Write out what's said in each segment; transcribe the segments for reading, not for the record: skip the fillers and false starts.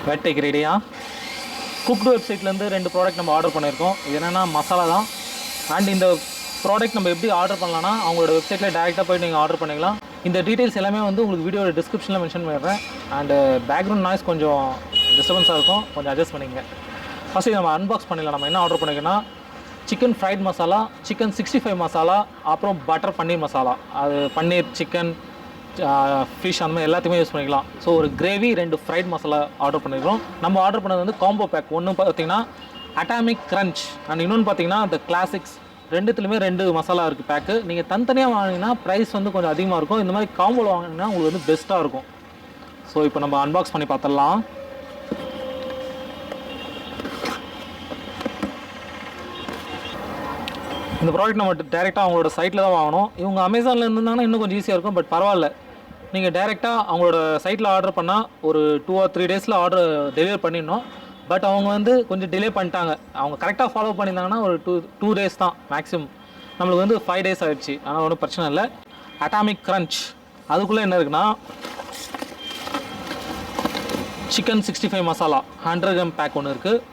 வெட் egg ரெடியா cooked வெப்சைட்லேருந்து 2 product நம்ம order பண்ணியிருக்கோம். இது என்னென்னா மசாலா தான். அண்ட் இந்த ப்ராடக்ட் நம்ம எப்படி ஆர்டர் பண்ணலாம்னா அவங்களோட வெப்சைட்டில் டேரெக்டாக போய் நீங்கள் ஆர்டர் பண்ணிக்கலாம். இந்த டீட்டெயில்ஸ் எல்லாமே வந்து உங்களுக்கு வீடியோட டிஸ்கிரிப்ஷனில் மென்ஷன் பண்ணிடுறேன். அண்டு பேக்ரவுண்ட் நாய்ஸ் கொஞ்சம் டிஸ்டர்பன்ஸாக இருக்கும், கொஞ்சம் அட்ஜஸ்ட் பண்ணிங்க. ஃபஸ்ட்டு நம்ம அன்பாக்ஸ் பண்ணிடலாம். நம்ம என்ன ஆர்டர் பண்ணிக்கன்னா chicken fried masala, chicken 65 masala, அப்புறம் பட்டர் பன்னீர் மசாலா. அது பன்னீர், சிக்கன், ஃபிஷ் அந்த மாதிரி எல்லாத்தையுமே யூஸ் பண்ணிக்கலாம். ஸோ ஒரு கிரேவி 2 ஃப்ரைட் மசாலா ஆர்டர் பண்ணியிருக்கோம். நம்ம ஆர்டர் பண்ணது வந்து காம்போ பேக். ஒன்று பார்த்தீங்கன்னா அட்டாமிக் கிரன்ச் அண்ட் இன்னொன்று பார்த்தீங்கன்னா த கிளாசிக்ஸ். ரெண்டுத்துலையுமே 2 மசாலா இருக்குது பேக்கு. நீங்கள் தனித்தனியாக வாங்கினீங்கன்னா ப்ரைஸ் வந்து கொஞ்சம் அதிகமாக இருக்கும். இந்த மாதிரி காம்போவில் வாங்கினீங்கன்னா உங்களுக்கு வந்து பெஸ்ட்டாக இருக்கும். ஸோ இப்போ நம்ம அன்பாக்ஸ் பண்ணி பார்த்துடலாம். இந்த ப்ராடக்ட் நம்ம டேரெக்டாக அவங்களோட சைட்டில் தான் வாங்கணும். இவங்க அமேசானில் இருந்தாங்கன்னா இன்னும் கொஞ்சம் ஈஸியாக இருக்கும். பட் பரவாயில்ல, நீங்கள் டேரெக்டாக அவங்களோட சைட்டில் ஆர்டர் பண்ணால் ஒரு 2 or 3 டேஸில் ஆர்டர் டெலிவரி பண்ணிடணும். பட் அவங்க வந்து கொஞ்சம் டிலே பண்ணிட்டாங்க. அவங்க கரெக்டாக ஃபாலோ பண்ணியிருந்தாங்கன்னா ஒரு 2 டேஸ் தான் மேக்ஸிமம். நம்மளுக்கு வந்து 5 டேஸ் ஆகிடுச்சு. ஆனால் ஒன்றும் பிரச்சனை இல்லை. அட்டாமிக் கிரன்ச் அதுக்குள்ளே என்ன இருக்குன்னா சிக்கன் 65 மசாலா 100 கிராம் பேக் ஒன்று இருக்குது.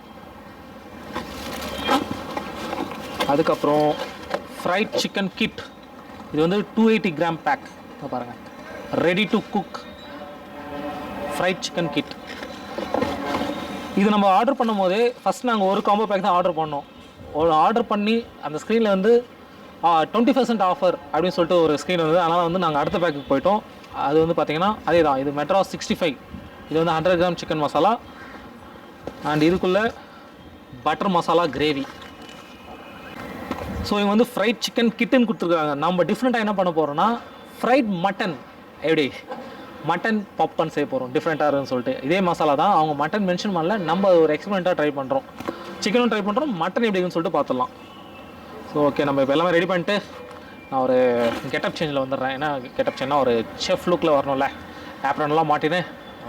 அதுக்கப்புறம் ஃப்ரைட் சிக்கன் கிட், இது வந்து 280 கிராம் பேக். பாருங்கள், ready to cook fried chicken kit. இது நம்ம ஆர்டர் பண்ணும் போதே ஃபஸ்ட் நாங்கள் ஒரு காம்போ பேக் தான் ஆர்டர் பண்ணோம். ஒரு ஆர்டர் பண்ணி அந்த ஸ்க்ரீனில் வந்து 20% ஆஃபர் அப்படின்னு சொல்லிட்டு ஒரு ஸ்க்ரீன் வந்து, அதனால் வந்து நாங்கள் அடுத்த பேக்குக்கு போயிட்டோம். அது வந்து பார்த்திங்கன்னா அதே தான். இது மெட்ராஸ் 65. இது வந்து 100 கிராம் சிக்கன் மசாலா. அண்ட் இதுக்குள்ளே பட்டர் மசாலா கிரேவி. ஸோ இவங்க வந்து ஃப்ரைட் சிக்கன் கிட்டுன்னு கொடுத்துருக்காங்க. நம்ம டிஃப்ரெண்ட்டாக என்ன பண்ண போகிறோம்னா ஃப்ரைட் மட்டன், எப்படி மட்டன் பாப்கார்ன் செய்ய போகிறோம் டிஃப்ரெண்ட்டாக இருக்குன்னு சொல்லிட்டு. இதே மசாலா தான், அவங்க மட்டன் மென்ஷன் பண்ணல. நம்ம ஒரு எக்ஸ்பெரிமெண்ட்டாக ட்ரை பண்ணுறோம். சிக்கனும் ட்ரை பண்ணுறோம், மட்டன் எப்படின்னு சொல்லிட்டு பார்த்துடலாம். ஸோ ஓகே, நம்ம இப்போ எல்லாமே ரெடி பண்ணிட்டு நான் ஒரு கெட்டப் சேஞ்சில் வந்துடுறேன். ஏன்னா கெட்டப் சேஞ்ச்னா ஒரு செஃப் லுக்கில் வரணும்ல, ஆப்ரன்லாம் மாட்டின்னு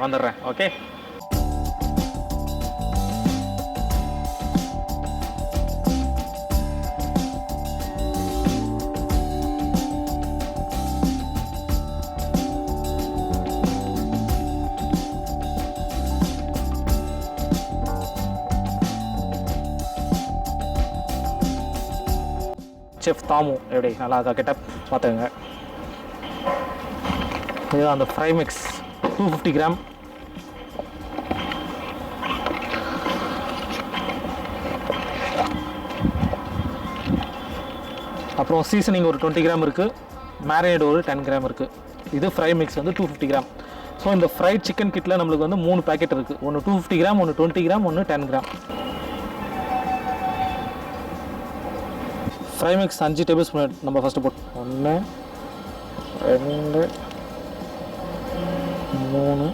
வந்துடுறேன். ஓகே, செஃப் தாமு எப்படி நல்லா இருக்கா கெட்டப் பார்த்துங்க. இதுதான் அந்த ஃப்ரை மிக்ஸ் 250 கிராம். அப்புறம் சீசனிங் ஒரு 20 கிராம் இருக்குது. மேரினேட் ஒரு 10 கிராம் இருக்குது. இது ஃப்ரை மிக்ஸ் வந்து 250 கிராம். ஸோ இந்த ஃப்ரைட் சிக்கன் கிட்டில் நம்மளுக்கு வந்து 3 பேக்கெட் இருக்குது. ஒன்று 250 கிராம், ஒன்று 20 கிராம், ஒன்று 10 gram. Fry mix 5 table spoon நம்ம ஃபஸ்ட்டு போட்டு 1 2 3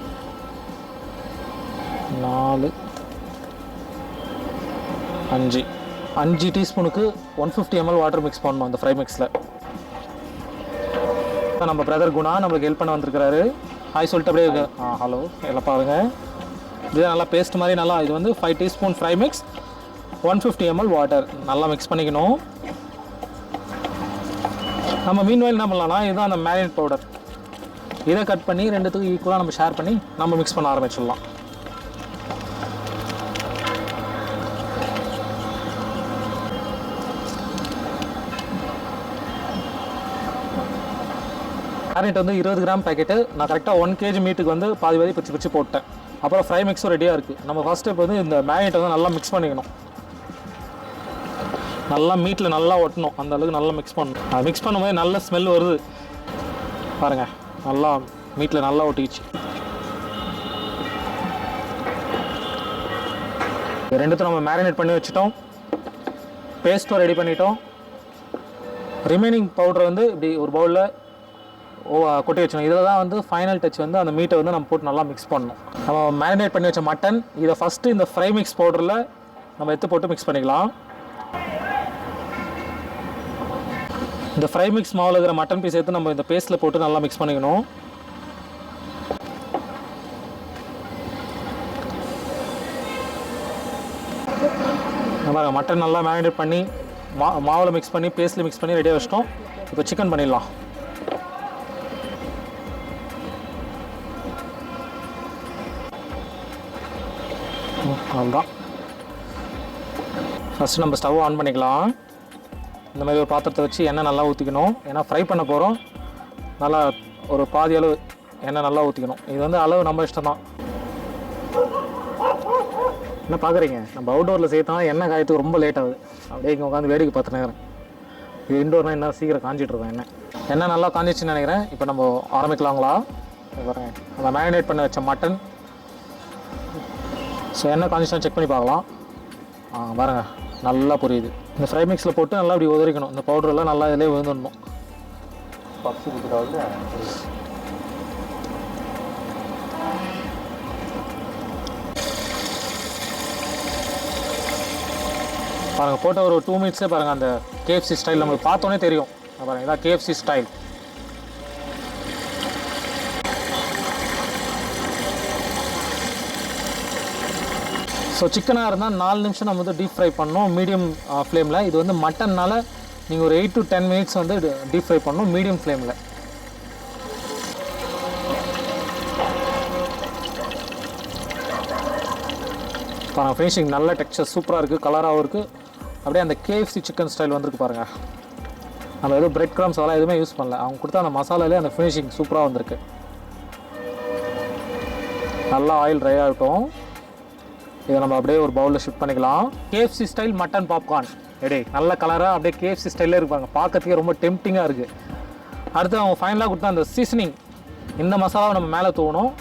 4 5 டீஸ்பூனுக்கு 150 ml வாட்டர் மிக்ஸ் பண்ணணும் அந்த ஃப்ரை மிக்ஸில். நம்ம பிரதர் குணா நம்மளுக்கு ஹெல்ப் பண்ண வந்திருக்கிறாரு. ஹாய் சொல்லிட்டு அப்படியே இருக்கு. ஹலோ, எல்லாம் பாருங்கள். இது நல்லா பேஸ்ட் மாதிரி நல்லா. இது வந்து 5 teaspoon fry mix, 150 ml water நல்லா மிக்ஸ் பண்ணிக்கணும். நம்ம மீன்வாயில் என்ன பண்ணலாம்னா, இதுதான் அந்த மேரினேட் பவுடர். இதை கட் பண்ணி 2த்துக்கும் ஈக்குவலாக நம்ம ஷேர் பண்ணி நம்ம மிக்ஸ் பண்ண ஆரம்பிச்சிடலாம். மேரினேட் வந்து 20 கிராம் பேக்கெட்டு. நான் கரெக்டாக 1 kg மீட்டுக்கு வந்து பாதி பிரித்து போட்டேன். அப்புறம் ஃப்ரை மிக்ஸும் ரெடியாக இருக்குது. நம்ம ஃபஸ்ட் ஸ்டெப் வந்து இந்த மேரினேட் வந்து நல்லா மிக்ஸ் பண்ணிக்கணும். நல்லா மீட்டில் நல்லா ஒட்டணும், அந்த அளவுக்கு நல்லா மிக்ஸ் பண்ணணும். அது மிக்ஸ் பண்ணும்போது நல்ல ஸ்மெல் வருது பாருங்கள். நல்லா மீட்டில் நல்லா ஒட்டிக்கிச்சு. 2த்தையும் நம்ம மேரினேட் பண்ணி வச்சுட்டோம். பேஸ்ட்டும் ரெடி பண்ணிட்டோம். ரிமைனிங் பவுடரை வந்து இப்படி ஒரு பவுலில் கொட்டி வச்சிடணும். இதில் தான் வந்து ஃபைனல் டச் வந்து அந்த மீட்டை வந்து நம்ம போட்டு நல்லா மிக்ஸ் பண்ணணும். நம்ம மேரினேட் பண்ணி வச்ச மட்டன் இதை ஃபஸ்ட்டு இந்த ஃப்ரை மிக்ஸ் பவுடரில் நம்ம எடுத்து போட்டு மிக்ஸ் பண்ணிக்கலாம். இந்த ஃப்ரை மிக்ஸ் மாவில் இருக்கிற மட்டன் பீஸ் எடுத்து நம்ம இந்த பேஸ்ட்டில் போட்டு நல்லா மிக்ஸ் பண்ணிக்கணும். மட்டன் நல்லா மேரினேட் பண்ணி மாவில் மிக்ஸ் பண்ணி பேஸ்ட்டில் மிக்ஸ் பண்ணி ரெடியாக வச்சிட்டோம். இப்போ சிக்கன் பண்ணிடலாம். அவ்வளோதான். ஃபஸ்ட்டு நம்ம ஸ்டவ் ஆன் பண்ணிக்கலாம். இந்த மாதிரி ஒரு பாத்திரத்தை வச்சு எண்ணெய் நல்லா ஊற்றிக்கணும். ஏன்னா ஃப்ரை பண்ண போகிறோம். நல்லா ஒரு பாதி அளவு எண்ணெய் நல்லா ஊற்றிக்கணும். இது வந்து அளவு நம்ம இஷ்டம் தான். என்ன பார்க்குறீங்க, நம்ம அவுட்டோரில் சேர்த்தா எண்ணெய் காயத்துக்கு ரொம்ப லேட் ஆகுது. அப்படியே இங்கே உட்காந்து வேடிக்கை பார்த்து நேரம். இது இன்டோர்னால் என்ன சீக்கிரம் காஞ்சிட்ருக்கோம். எண்ணெய் நல்லா காஞ்சிச்சுன்னு நினைக்கிறேன். இப்போ நம்ம ஆரம்பிக்கலாங்களா? பாருங்க, நம்ம மேரினேட் பண்ண வச்ச மட்டன். ஸோ எண்ணெய் காஞ்சிச்சுன்னா செக் பண்ணி பார்க்கலாம். பாருங்கள், நல்லா புரியுது. இந்த ஃப்ரை மிக்ஸில் போட்டு நல்லா இப்படி உதறிக்கணும். இந்த பவுடரெல்லாம் நல்லா இதிலே விழுந்துடணும். பப்ஸு கொடுத்துட்டாவது பாருங்கள், போட்ட ஒரு 2 மினிட்ஸே பாருங்கள் அந்த KFC ஸ்டைல் நம்மளுக்கு பார்த்தோன்னே தெரியும். பாருங்கள், இதான் KFC ஸ்டைல். ஸோ சிக்கனாக இருந்தால் 4 நிமிஷம் நம்ம வந்து டீப் ஃப்ரை பண்ணணும் மீடியம் ஃப்ளேமில். இது வந்து மட்டன்னால் நீங்கள் ஒரு 8 to 10 மினிட்ஸ் வந்து டீப் ஃப்ரை பண்ணணும் மீடியம் ஃப்ளேமில். பாருங்கள், ஃபினிஷிங் நல்ல டெக்ஸ்சர் சூப்பராக இருக்குது, கலராகவும் இருக்குது. அப்படியே அந்த KFC சிக்கன் ஸ்டைல் வந்துருக்கு பாருங்கள். நம்ம எதுவும் பிரெட் கிராம்ஸ் அதெல்லாம் எதுவுமே யூஸ் பண்ணல. அவங்க கொடுத்தா அந்த மசாலாலே அந்த ஃபினிஷிங் சூப்பராக வந்திருக்கு. நல்லா ஆயில் ட்ரை ஆகட்டும். இதை நம்ம அப்படியே ஒரு பவுலில் ஷிஃப்ட் பண்ணிக்கலாம். KFC style mutton popcorn ready. நல்ல கலராக அப்படியே KFC ஸ்டைலே இருப்பாங்க. பார்க்கறதுக்கே ரொம்ப டெம்ப்டிங்காக இருக்குது. அடுத்து அவங்க ஃபைனலாக கொடுத்தா அந்த சீசனிங், இந்த மசாலாவை நம்ம மேலே தூவணும்.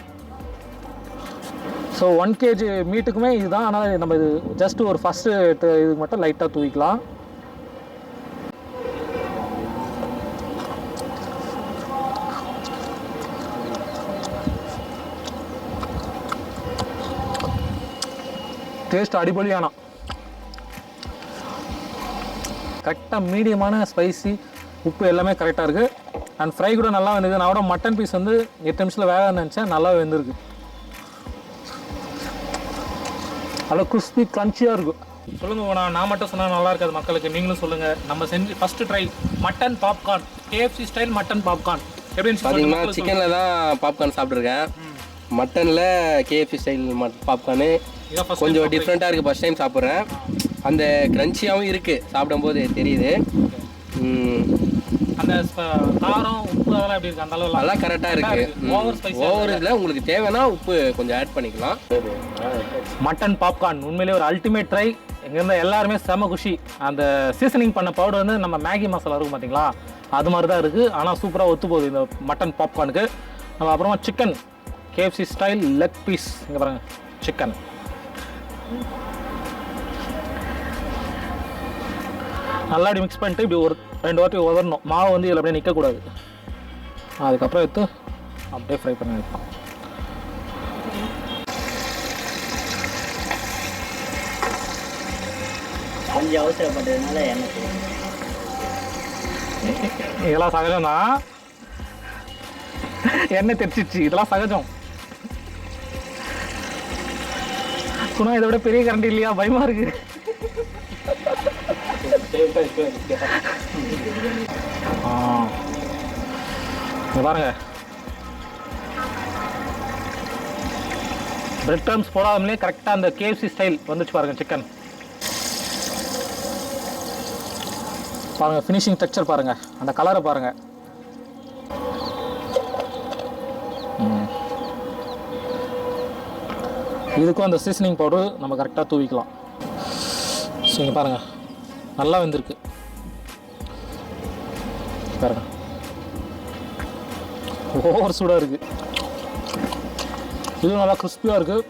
ஸோ 1 kg மீட்டுக்குமே இதுதான். ஆனால் நம்ம இது ஜஸ்ட்டு ஒரு ஃபஸ்ட்டு இதுக்கு மட்டும் லைட்டாக தூவிக்கலாம். டேஸ்ட் அடிப்பொலியானா கரெக்டாக மீடியமான ஸ்பைசி, உப்பு எல்லாமே கரெக்டாக இருக்குது. அண்ட் ஃப்ரை கூட நல்லா வெந்திருக்கு. நான் கூட மட்டன் பீஸ் வந்து 8 நிமிஷத்தில் வேக நினச்சேன், நல்லா வெந்திருக்கு. நல்லா கிறிஸ்பி க்ரன்ச்சியாக இருக்கும். சொல்லுங்கள், நான் மட்டும் சொன்னால் நல்லா இருக்காது மக்களுக்கு. நீங்களும் சொல்லுங்கள். நம்ம செஞ்சு first try mutton popcorn, KFC style mutton popcorn எப்படின்னு பார்த்தீங்கன்னா சிக்கனில் தான் பாப்கார்ன் சாப்பிட்ருக்கேன். மட்டனில் KFC ஸ்டைல் பாப்கார்னு கொஞ்சம் டிஃப்ரெண்ட்டாக இருக்குது. ஃபஸ்ட் டைம் சாப்பிட்றேன். அந்த க்ரன்ச்சியாகவும் இருக்குது, சாப்பிடும்போது தெரியுது. அந்த காரம் உப்பு அதெல்லாம் எப்படி இருக்குது? அந்த அளவு நல்லா கரெக்டாக இருக்குது. ஓவர் இதில் உங்களுக்கு தேவைன்னா உப்பு கொஞ்சம் ஆட் பண்ணிக்கலாம். மட்டன் பாப்கார்ன் உண்மையிலே ஒரு அல்டிமேட் ட்ரை. எங்கேருந்து எல்லாருமே செம குஷி. அந்த சீசனிங் பண்ண பவுடர் வந்து நம்ம மேகி மசாலா இருக்கும் பார்த்தீங்களா, அது மாதிரி தான் இருக்குது. ஆனால் சூப்பராக ஒத்து போகுது இந்த மட்டன் பாப்கார்னுக்கு. நம்ம அப்புறமா chicken KFC style leg piece, இங்கே பாருங்கள் சிக்கன். நல்லா இப்படி மிக்ஸ் பண்ணிட்டு இப்படி ஒரு 2 வாட்டி உதறணும். மாவு வந்து இதில் அப்படியே நிற்கக்கூடாது. அதுக்கப்புறம் எடுத்து அப்படியே ஃப்ரை பண்ணி வைப்போம். கொஞ்சம் அவசரப்பட்டதுனால எனக்கு இதெல்லாம் சகஜம் தான். எண்ணெய் தெரிச்சிச்சு, இதெல்லாம் சகஜம். குணா இதை விட பெரிய கரண்ட் இல்லையா? பயமா இருக்கு. பாருங்க, பிரெட் கிரம்ஸ் போடாமலே கரெக்டாக அந்த KFC ஸ்டைல் வந்துச்சு பாருங்க. சிக்கன் பாருங்க, ஃபினிஷிங் டெக்ஸ்சர் பாருங்க, அந்த கலரை பாருங்க. இதுக்கும் அந்த சீசனிங் பவுடர் நம்ம கரெக்டாக தூவிக்கலாம். ஸோ இங்கே பாருங்கள், நல்லா வெந்திருக்கு பாருங்க. ஓவர் சூடாக இருக்குது. இதுவும் நல்லா கிறிஸ்பியாக இருக்குது.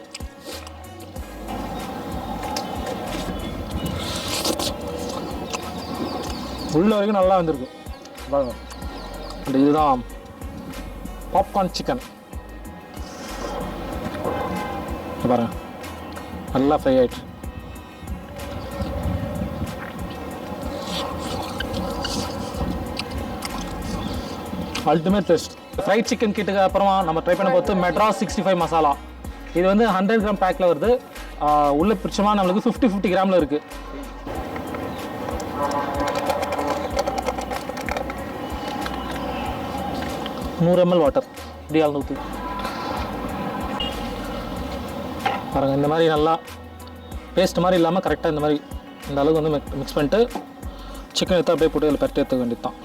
உள்ள வரைக்கும் நல்லா வந்திருக்கு பாருங்க. இதுதான் பாப்கார்ன் சிக்கன் பாருங்க, நல்லா ஃப்ரை ஆயிடுச்சு. Ultimate taste. ஃப்ரைட் சிக்கன் கிட்டுக்கு அப்புறமா நம்ம ட்ரை பண்ண பார்த்து மெட்ராஸ் 65 மசாலா. இது வந்து 100 கிராம் பேக்கில் வருது. உள்ள பிடிச்சமாக நம்மளுக்கு 50 கிராமில் இருக்குது. $100 ml வாட்டர் இப்படி அளந்து ஊற்றி பாருங்கள். இந்த மாதிரி நல்லா பேஸ்ட் மாதிரி இல்லாமல் கரெக்டாக இந்த மாதிரி இந்த அளவுக்கு வந்து மிக்ஸ் பண்ணிட்டு சிக்கன் எடுத்து அப்படியே போட்டு அதில் பரட்டி எடுத்துக்க வேண்டியது தான்.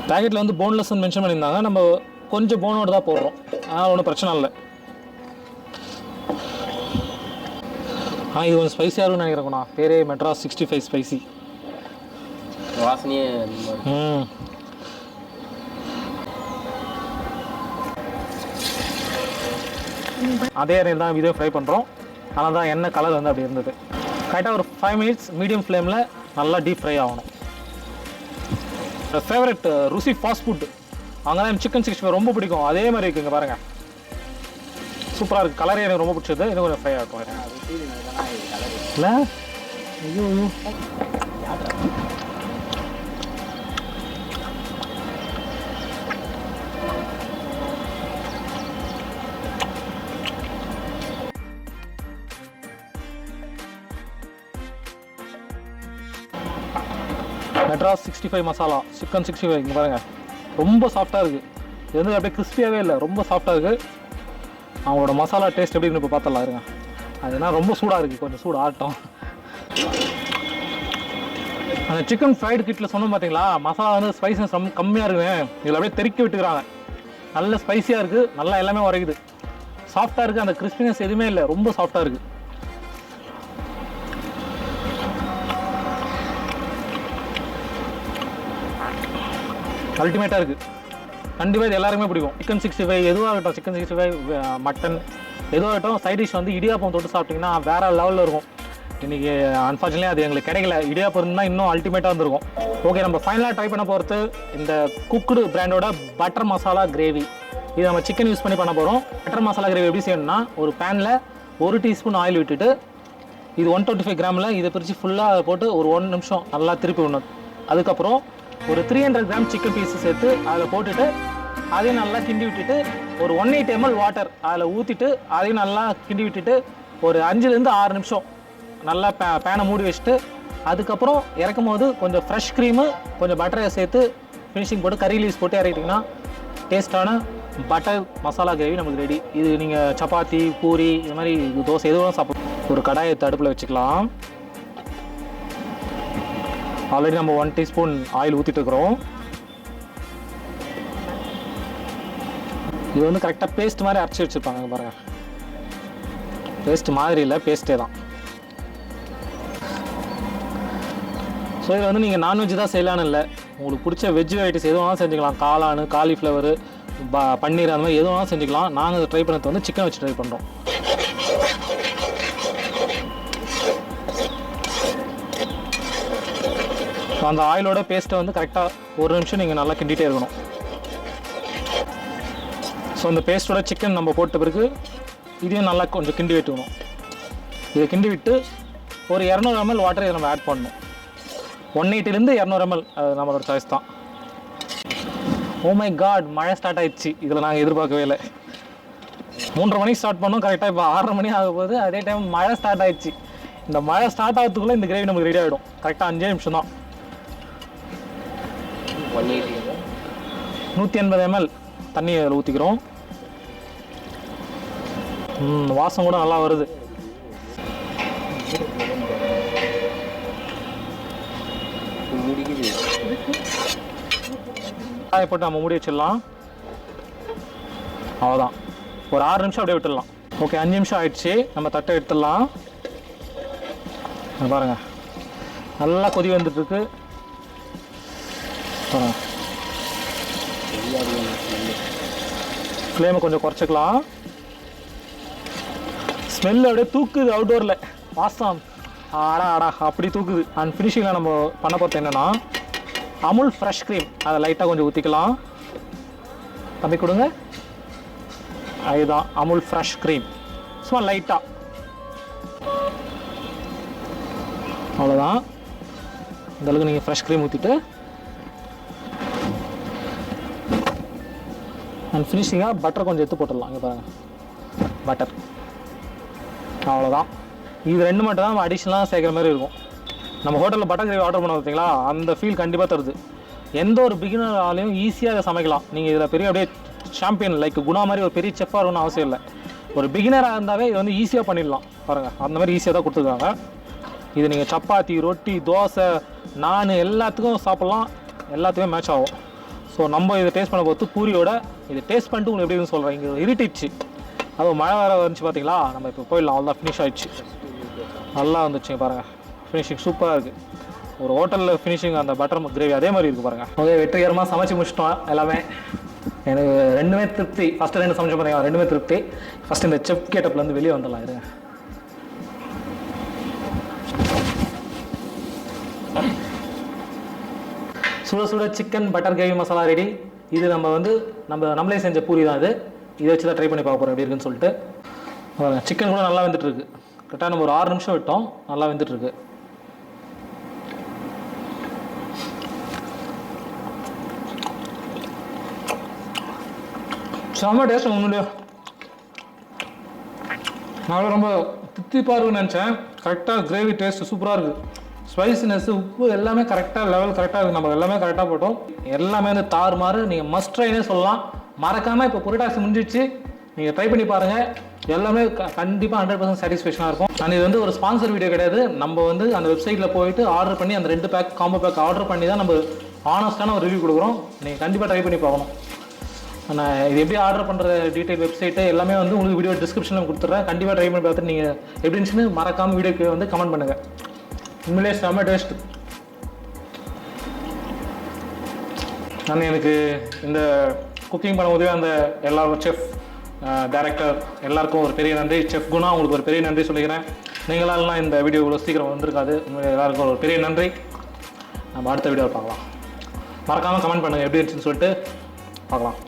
பேக்கெட்டில் வந்து போன்லெஸ்ன்னு மென்ஷன் பண்ணியிருந்தாங்க, நம்ம கொஞ்சம் போனோடு தான் போடுறோம், அதனால் ஒன்றும் பிரச்சனை இல்லை. இது கொஞ்சம் ஸ்பைஸியாக இருக்கும்னு நினைக்கிறேங்கண்ணா, பேரே மெட்ராஸ் 65 ஸ்பைசி. வாசனையே அதே எண்ணெய் தான் இதே ஃப்ரை பண்ணுறோம், ஆனால் தான் எண்ணெய் கலர் வந்து அப்படி இருந்தது. கரெக்டாக ஒரு 5 மினிட்ஸ் மீடியம் ஃப்ளேமில் நல்லா டீப் ஃப்ரை ஆகணும். ஃபேவரட் ருசி ஃபாஸ்ட் ஃபுட் அங்கே தான் சிக்கன் 65 ரொம்ப பிடிக்கும், அதே மாதிரி இருக்குங்க பாருங்கள், சூப்பராக இருக்குது. கலரே எனக்கு ரொம்ப பிடிச்சது, இன்னும் கொஞ்சம் ஃப்ரை ஆகும் இல்லை. ஐயோ மெட்ராஸ் 65 மசாலா சிக்கன் 65 இங்கே பாருங்கள், ரொம்ப சாஃப்டாக இருக்குது. இது வந்து அப்படியே கிறிஸ்பியாகவே இல்லை, ரொம்ப சாஃப்டாக இருக்குது. அவங்களோட மசாலா டேஸ்ட் எப்படி இப்போ பார்த்துடலாம் இருங்க. அதுனா ரொம்ப சூடாக இருக்குது, கொஞ்சம் சூடு ஆட்டம். அந்த சிக்கன் ஃப்ரைடு கிட்டில் சொன்னோம் பார்த்தீங்களா, மசாலா வந்து ஸ்பைசஸ் ரொம்ப கம்மியாக இருக்குங்க, இதில் அப்படியே தெறிக்க விட்டுக்கிறாங்க. நல்ல ஸ்பைஸியாக இருக்குது, நல்லா எல்லாமே உரைக்குது, சாஃப்டாக இருக்குது, அந்த கிறிஸ்பினஸ் எதுவுமே இல்லை, ரொம்ப சாஃப்டாக இருக்குது. அல்டிமேட்டாக இருக்குது, கண்டிப்பாக இது எல்லாருக்குமே பிடிக்கும். சிக்கன் 65 எதுவாகட்டும், சிக்கன் 65 மட்டன் எதுவாகட்டும், சைட் டிஷ் வந்து இடியாப்பம் தொட்டு சாப்பிட்டிங்கன்னா வேறு லெவலில் இருக்கும். இன்றைக்கி அன்ஃபார்ச்சுனேட்லி அது எங்களுக்கு கிடைக்கல, இடியாப்பம் இருந்தால் இன்னும் அல்டிமேட்டாக இருந்திருக்கும். ஓகே, நம்ம ஃபைனலாக ட்ரை பண்ண போகிறது இந்த குக்குடு பிராண்டோட பட்டர் மசாலா கிரேவி. இது நம்ம சிக்கன் யூஸ் பண்ணி பண்ண போகிறோம். பட்டர் மசாலா கிரேவி எப்படி செய்யணும்னா, ஒரு பேனில் 1 டீஸ்பூன் ஆயில் விட்டுட்டு, இது 125 கிராமில் இதை பிரித்து ஃபுல்லாக போட்டு ஒரு 1 நிமிஷம் நல்லா திருப்பி விடணும். அதுக்கப்புறம் ஒரு 300 கிராம் சிக்கன் பீஸு சேர்த்து அதில் போட்டுட்டு அதையும் நல்லா கிண்டி விட்டுட்டு ஒரு 180 ml வாட்டர் அதில் ஊற்றிட்டு அதையும் நல்லா கிண்டி விட்டுட்டு ஒரு 5லேருந்து 6 நிமிஷம் நல்லா பேனை மூடி வச்சுட்டு, அதுக்கப்புறம் இறக்கும் போது கொஞ்சம் ஃப்ரெஷ் க்ரீமு கொஞ்சம் பட்டரை சேர்த்து ஃபினிஷிங் போட்டு கறி லீவ்ஸ் போட்டு இறக்கிட்டிங்கன்னா டேஸ்ட்டான பட்டர் மசாலா கிரேவி நமக்கு ரெடி. இது நீங்கள் சப்பாத்தி, பூரி, இது மாதிரி தோசை எதுவும் சாப்பிடலாம். ஒரு கடாயை அடுப்பில் வச்சுக்கலாம். ஆல்ரெடி நம்ம 1 டீஸ்பூன் ஆயில் ஊற்றிட்டு இருக்கிறோம். இது வந்து கரெக்டாக பேஸ்ட் மாதிரி அரைச்சி வச்சுருப்பாங்க பாருங்கள், பேஸ்ட் மாதிரி இல்லை, பேஸ்ட்டே தான். ஸோ இதில் வந்து நீங்கள் நான்வெஜ் தான் செய்யலான்னு இல்லை, உங்களுக்கு பிடிச்ச வெஜ் வெரைட்டிஸ் எதுவும் செஞ்சுக்கலாம். காளான், காலிஃப்ளவரு, பன்னீர், அந்த மாதிரி எதுவும் செஞ்சுக்கலாம். நாங்கள் ட்ரை பண்ணது வந்து சிக்கன் வச்சு ட்ரை பண்ணுறோம். ஸோ அந்த ஆயிலோட பேஸ்ட்டை வந்து கரெக்டாக 1 நிமிஷம் நீங்கள் நல்லா கிண்டிகிட்டே இருக்கணும். ஸோ அந்த பேஸ்ட்டோட சிக்கன் நம்ம போட்ட பிறகு இதையும் நல்லா கொஞ்சம் கிண்டி விட்டுக்கணும். இதை கிண்டி விட்டு ஒரு 200 ml வாட்டர் இதை நம்ம ஆட் பண்ணணும். 180லேருந்து 200 ml, அது நம்மளோட சாய்ஸ் தான். ஓ மை காட், மழை ஸ்டார்ட் ஆகிடுச்சு. இதில் நாங்கள் எதிர்பார்க்கவே இல்லை. 3:30 மணிக்கு ஸ்டார்ட் பண்ணோம், கரெக்டாக இப்போ 6:30 மணி ஆக போகுது. அதே டைம் மழை ஸ்டார்ட் ஆகிடுச்சு. இந்த மழை ஸ்டார்ட் ஆகிறதுக்குள்ளே இந்த கிரேவி நமக்கு ரெடி ஆகிடும். கரெக்டாக 5 நிமிஷம் தான். 180 ml தண்ணி அதில் ஊற்றிக்கிறோம். வாசம் கூட நல்லா வருது. காயை போட்டு நம்ம மூடி வச்சிடலாம். அவ்வளோதான், ஒரு 6 நிமிஷம் அப்படியே விட்டுடலாம். ஓகே, 5 நிமிஷம் ஆயிடுச்சு. நம்ம தட்டை எடுத்துடலாம். பாருங்கள், நல்லா கொதி வந்துட்டுருக்கு. ஃப்ளேமை கொஞ்சம் குறைச்சிக்கலாம். ஸ்மெல் அப்படியே தூக்குது அவுட்டோரில், வாசம் ஆடா அப்படி தூக்குது. அண்ட் ஃபினிஷிங்கில் நம்ம பண்ண போகிறது என்னென்னா, அமுல் ஃப்ரெஷ் க்ரீம் அதை லைட்டாக கொஞ்சம் ஊற்றிக்கலாம். தம்பி கொடுங்க. அதுதான் அமுல் ஃப்ரெஷ் க்ரீம், சும்மா லைட்டாக, அவ்வளோதான். இந்தளவுக்கு நீங்கள் ஃப்ரெஷ் க்ரீம் ஊற்றிட்டு அண்ட் ஃபினிஷிங்காக பட்டர் கொஞ்சம் எடுத்து போட்டுடலாம். இங்கே பாருங்கள், பட்டர், அவ்வளோதான். இது 2 மட்டும் தான் நம்ம அடிஷ்னலாக சேர்க்குற மாதிரி இருக்கும். நம்ம ஹோட்டலில் பட்டர் கிரேவி ஆர்டர் பண்ண பார்த்தீங்களா, அந்த ஃபீல் கண்டிப்பாக தருது. எந்த ஒரு பிகினராலையும் ஈஸியாக இதை சமைக்கலாம். நீங்கள் இதில் பெரிய அப்படியே சாம்பியன் லைக் குணா மாதிரி ஒரு பெரிய செஃப்பாக இருக்கணும்னு அவசியம் இல்லை. ஒரு பிகினராக இருந்தாவே இது வந்து ஈஸியாக பண்ணிடலாம். பாருங்கள், அந்த மாதிரி ஈஸியாக தான் கொடுத்துருக்காங்க. இது நீங்கள் சப்பாத்தி, ரொட்டி, தோசை, நான் எல்லாத்துக்கும் சாப்பிட்லாம், எல்லாத்துக்குமே மேட்ச் ஆகும். ஸோ நம்ம இதை டேஸ்ட் பண்ண பொறுத்து பூரியோட இது டேஸ்ட் பண்ணிட்டு உங்களுக்கு எப்படி இருக்குன்னு சொல்கிறேன். இங்கே இருட்டிடுச்சு, அதுவும் மழை வேறு வந்துச்சு பார்த்தீங்களா. நம்ம இப்போ போயிடலாம். அவ்வளோதான், ஃபினிஷ் ஆகிடுச்சு. நல்லா வந்துச்சுங்க பாருங்கள், ஃபினிஷிங் சூப்பராக இருக்குது. ஒரு ஹோட்டலில் ஃபினிஷிங் அந்த பட்டர் கிரேவி அதே மாதிரி இருக்குது பாருங்கள். ஓகே, வெற்றிகரமாக சமைச்சு முடிச்சிட்டோம் எல்லாமே. எனக்கு ரெண்டுமே திருப்தி. ஃபஸ்ட்டு 2 சமைச்சு பார்த்தீங்கன்னா ரெண்டுமே திருப்தி. ஃபஸ்ட்டு இந்த செஃப் கேட்டப்லேருந்து வெளியே வந்துடலாம். இருங்க, சுட சுட chicken butter gravy masala ready. இது நம்மளே செஞ்ச பூரி தான். இதை வச்சு தான் ட்ரை பண்ணி பார்க்க போகிறோம் எப்படி இருக்குன்னு சொல்லிட்டு. சிக்கன் கூட நல்லா வெந்துட்டுருக்கு. கரெக்டாக நம்ம ஒரு 6 நிமிஷம் விட்டோம், நல்லா வெந்துட்டுருக்கு. செம்ம டேஸ்ட் உண்மையிலேயே. நான் ரொம்ப தித்திப்பாக இருக்குன்னு நினச்சேன். கரெக்டாக கிரேவி டேஸ்ட் சூப்பராக இருக்குது. ஸ்பைசினஸ், உப்பு எல்லாமே கரெக்டாக லெவல் கரெக்டாக இருக்குது. நம்ம எல்லாமே கரெக்டாக போட்டோம். எல்லாமே வந்து தாறுமாறு. நீங்கள் மஸ்ட் ட்ரைனே சொல்லலாம். மறக்காமல் இப்போ புரட்டாசி முடிஞ்சிச்சு, நீங்கள் ட்ரை பண்ணி பாருங்கள். எல்லாமே கண்டிப்பாக 100% சாட்டிஸ்ஃபேக்ஷனாக இருக்கும். அண்ட் இது வந்து ஒரு ஸ்பான்சர் வீடியோ கிடையாது. நம்ம வந்து அந்த வெப்சைட்டில் போயிட்டு ஆர்டர் பண்ணி அந்த 2 பேக் காம்போ பேக் ஆர்டர் பண்ணி தான் நம்ம ஆனஸ்ட்டான ஒரு ரிவ்யூ கொடுக்குறோம். நீங்கள் கண்டிப்பாக ட்ரை பண்ணி பார்க்கணும். நான் இது எப்படி ஆர்டர் பண்ணுற டீட்டெயில் வெப்சைட்டு எல்லாமே வந்து உங்களுக்கு வீடியோ டிஸ்கிரிப்ஷனில் கொடுத்துட்றேன். கண்டிப்பாக ட்ரை பண்ணி பார்த்துட்டு நீங்கள் எப்படி இருந்துச்சுன்னு மறக்காமல் வீடியோக்கு வந்து கமெண்ட் பண்ணுங்கள். உண்மையிலே செம்ம டேஸ்ட். நான் எனக்கு இந்த குக்கிங் பண்ணும்போது அந்த எல்லாரும் செஃப், டைரக்டர் எல்லாருக்கும் ஒரு பெரிய நன்றி. செஃப் குணா, உங்களுக்கு ஒரு பெரிய நன்றி சொல்லிக்கிறேன். நீங்களாலாம் இந்த வீடியோ இவ்வளோ சீக்கிரம் வந்திருக்காது. உண்மையிலே எல்லாருக்கும் ஒரு பெரிய நன்றி. நம்ம அடுத்த வீடியோவில் பார்க்கலாம். மறக்காமல் கமெண்ட் பண்ணுங்கள் எப்படி இருந்துச்சுன்னு சொல்லிட்டு பார்க்கலாம்.